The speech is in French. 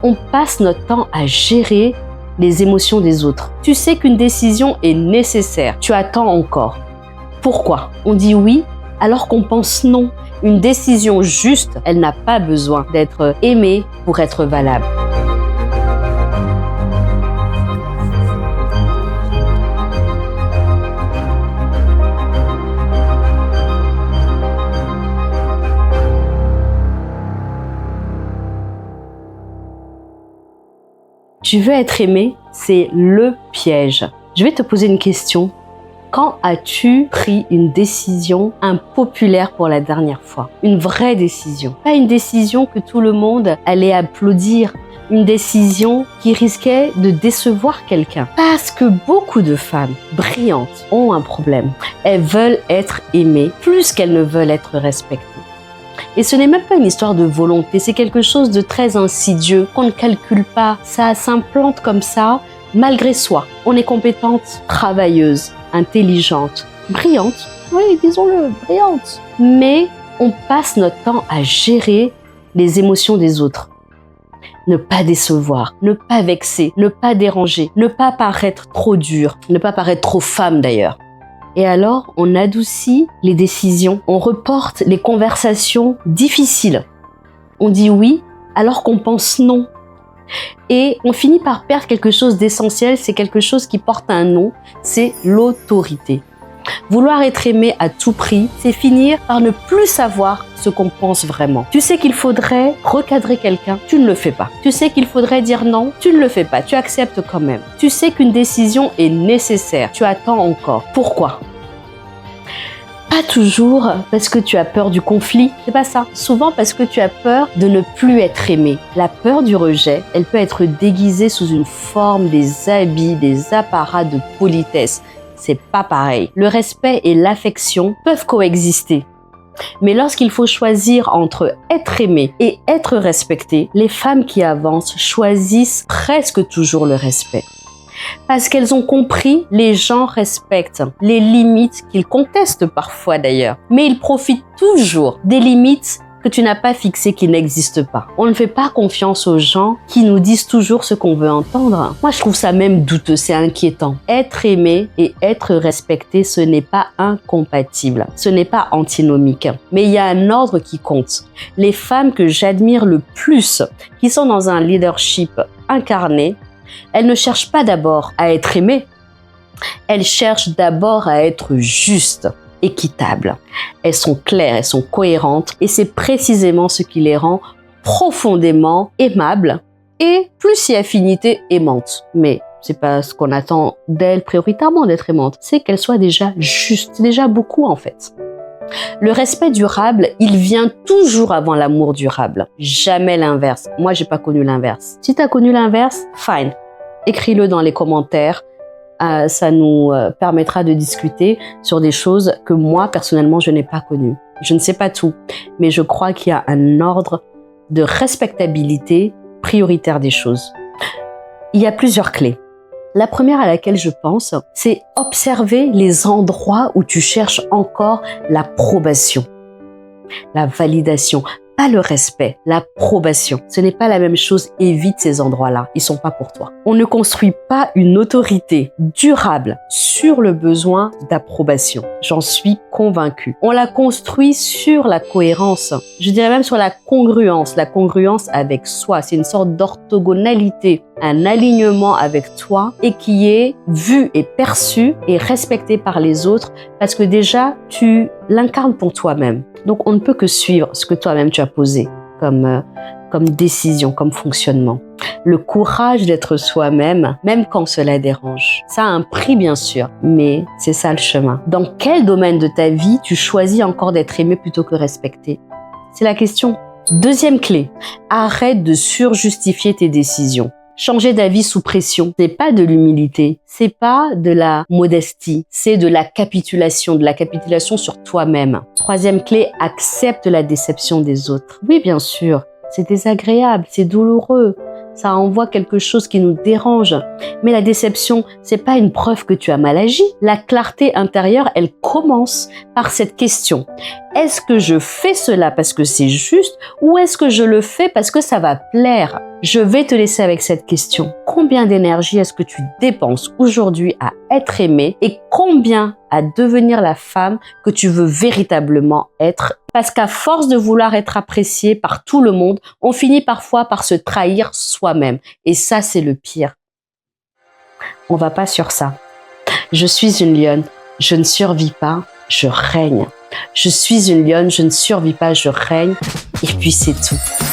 On passe notre temps à gérer les émotions des autres. Tu sais qu'une décision est nécessaire. Tu attends encore. Pourquoi? On dit oui alors qu'on pense non. Une décision juste, elle n'a pas besoin d'être aimée pour être valable. Tu veux être aimé, c'est le piège. Je vais te poser une question. Quand as-tu pris une décision impopulaire pour la dernière fois? Une vraie décision. Pas une décision que tout le monde allait applaudir. Une décision qui risquait de décevoir quelqu'un. Parce que beaucoup de femmes brillantes ont un problème. Elles veulent être aimées plus qu'elles ne veulent être respectées. Et ce n'est même pas une histoire de volonté, c'est quelque chose de très insidieux, qu'on ne calcule pas. Ça s'implante comme ça, malgré soi. On est compétente, travailleuse, intelligente, brillante, oui, disons-le, brillante. Mais on passe notre temps à gérer les émotions des autres. Ne pas décevoir, ne pas vexer, ne pas déranger, ne pas paraître trop dur, ne pas paraître trop femme d'ailleurs. Et alors, on adoucit les décisions, on reporte les conversations difficiles. On dit oui alors qu'on pense non. Et on finit par perdre quelque chose d'essentiel, c'est quelque chose qui porte un nom, c'est l'autorité. Vouloir être aimé à tout prix, c'est finir par ne plus savoir ce qu'on pense vraiment. Tu sais qu'il faudrait recadrer quelqu'un, tu ne le fais pas. Tu sais qu'il faudrait dire non, tu ne le fais pas, tu acceptes quand même. Tu sais qu'une décision est nécessaire, tu attends encore. Pourquoi? Pas toujours parce que tu as peur du conflit, c'est pas ça. Souvent parce que tu as peur de ne plus être aimé. La peur du rejet, elle peut être déguisée sous une forme, des habits, des apparats de politesse. C'est pas pareil. Le respect et l'affection peuvent coexister. Mais lorsqu'il faut choisir entre être aimé et être respecté, les femmes qui avancent choisissent presque toujours le respect. Parce qu'elles ont compris, les gens respectent les limites qu'ils contestent parfois d'ailleurs. Mais ils profitent toujours des limites que tu n'as pas fixées, qui n'existent pas. On ne fait pas confiance aux gens qui nous disent toujours ce qu'on veut entendre. Moi, je trouve ça même douteux, c'est inquiétant. Être aimé et être respecté, ce n'est pas incompatible. Ce n'est pas antinomique. Mais il y a un ordre qui compte. Les femmes que j'admire le plus, qui sont dans un leadership incarné, elles ne cherchent pas d'abord à être aimées. Elles cherchent d'abord à être justes, équitables. Elles sont claires, elles sont cohérentes et c'est précisément ce qui les rend profondément aimables et plus si affinité aimante. Mais c'est pas ce qu'on attend d'elles prioritairement d'être aimantes, c'est qu'elles soient déjà justes. C'est déjà beaucoup en fait. Le respect durable, il vient toujours avant l'amour durable. Jamais l'inverse. Moi, j'ai pas connu l'inverse. Si tu as connu l'inverse, fine. Écris-le dans les commentaires. Ça nous permettra de discuter sur des choses que moi, personnellement, je n'ai pas connues. Je ne sais pas tout, mais je crois qu'il y a un ordre de respectabilité prioritaire des choses. Il y a plusieurs clés. La première à laquelle je pense, c'est observer les endroits où tu cherches encore l'approbation, la validation, pas le respect, l'approbation. Ce n'est pas la même chose, évite ces endroits-là, ils sont pas pour toi. On ne construit pas une autorité durable sur le besoin d'approbation. J'en suis convaincue. On la construit sur la cohérence, je dirais même sur la congruence avec soi. C'est une sorte d'orthogonalité, un alignement avec toi et qui est vu et perçu et respecté par les autres parce que déjà, tu l'incarnes pour toi-même. Donc, on ne peut que suivre ce que toi-même tu as posé comme décision, comme fonctionnement. Le courage d'être soi-même, même quand cela dérange. Ça a un prix, bien sûr, mais c'est ça le chemin. Dans quel domaine de ta vie tu choisis encore d'être aimé plutôt que respecté? C'est la question. Deuxième clé, arrête de surjustifier tes décisions. Changer d'avis sous pression, c'est pas de l'humilité, c'est pas de la modestie, c'est de la capitulation sur toi-même. Troisième clé, accepte la déception des autres. Oui, bien sûr, c'est désagréable, c'est douloureux, ça envoie quelque chose qui nous dérange. Mais la déception, c'est pas une preuve que tu as mal agi. La clarté intérieure, elle commence par cette question. Est-ce que je fais cela parce que c'est juste ou est-ce que je le fais parce que ça va plaire? Je vais te laisser avec cette question. Combien d'énergie est-ce que tu dépenses aujourd'hui à être aimé et combien à devenir la femme que tu veux véritablement être? Parce qu'à force de vouloir être apprécié par tout le monde, on finit parfois par se trahir soi-même. Et ça, c'est le pire. On va pas sur ça. Je suis une lionne, je ne survis pas, je règne. Je suis une lionne, je ne survis pas, je règne. Et puis c'est tout.